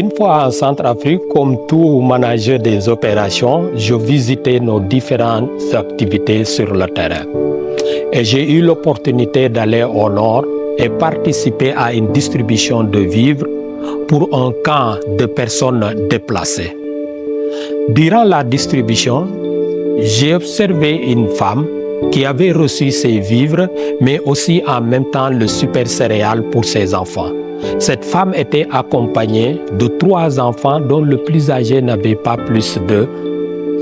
Une fois en Centrafrique, comme tout manager des opérations, je visitais nos différentes activités sur le terrain. Et j'ai eu l'opportunité d'aller au nord et participer à une distribution de vivres pour un camp de personnes déplacées. Durant la distribution, j'ai observé une femme qui avait reçu ses vivres, mais aussi en même temps le super céréales pour ses enfants. Cette femme était accompagnée de 3 enfants dont le plus âgé n'avait pas plus de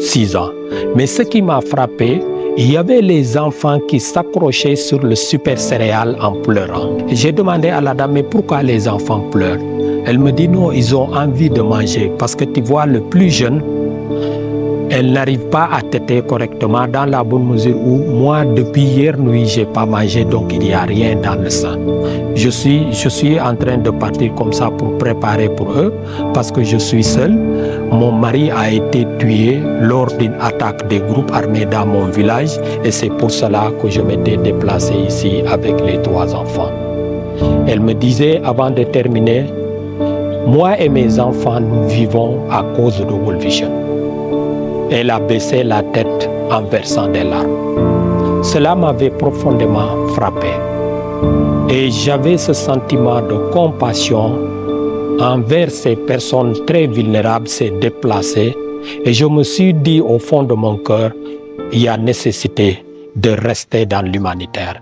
6 ans. Mais ce qui m'a frappé, il y avait les enfants qui s'accrochaient sur le super céréales en pleurant. J'ai demandé à la dame, mais pourquoi les enfants pleurent? Elle me dit non, ils ont envie de manger parce que tu vois le plus jeune, elle n'arrive pas à téter correctement dans la bonne mesure où moi, depuis hier nuit, je n'ai pas mangé, donc il n'y a rien dans le sang. Je suis en train de partir comme ça pour préparer pour eux parce que je suis seul. Mon mari a été tué lors d'une attaque des groupes armés dans mon village et c'est pour cela que je m'étais déplacé ici avec les 3 enfants. Elle me disait avant de terminer, moi et mes enfants, nous vivons à cause de World Vision. Elle a baissé la tête en versant des larmes. Cela m'avait profondément frappé. Et j'avais ce sentiment de compassion envers ces personnes très vulnérables, ces déplacés. Et je me suis dit au fond de mon cœur, il y a nécessité de rester dans l'humanitaire.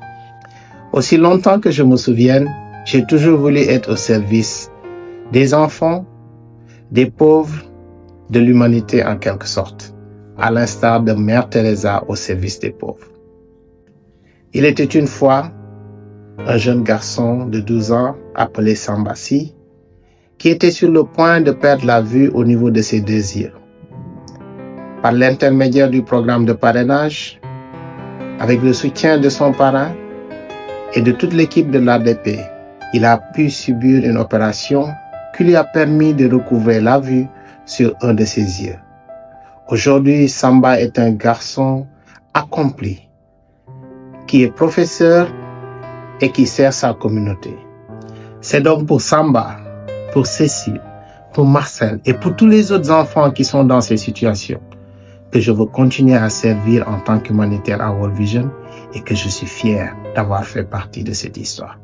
Aussi longtemps que je me souvienne, j'ai toujours voulu être au service des enfants, des pauvres, de l'humanité en quelque sorte, à l'instar de Mère Teresa au service des pauvres. Il était une fois un jeune garçon de 12 ans appelé Sambasi qui était sur le point de perdre la vue au niveau de ses désirs. Par l'intermédiaire du programme de parrainage, avec le soutien de son parrain et de toute l'équipe de l'ADP, il a pu subir une opération qui lui a permis de recouvrer la vue sur un de ses yeux. Aujourd'hui, Samba est un garçon accompli, qui est professeur et qui sert sa communauté. C'est donc pour Samba, pour Cécile, pour Marcel et pour tous les autres enfants qui sont dans ces situations que je veux continuer à servir en tant qu'humanitaire à World Vision et que je suis fier d'avoir fait partie de cette histoire.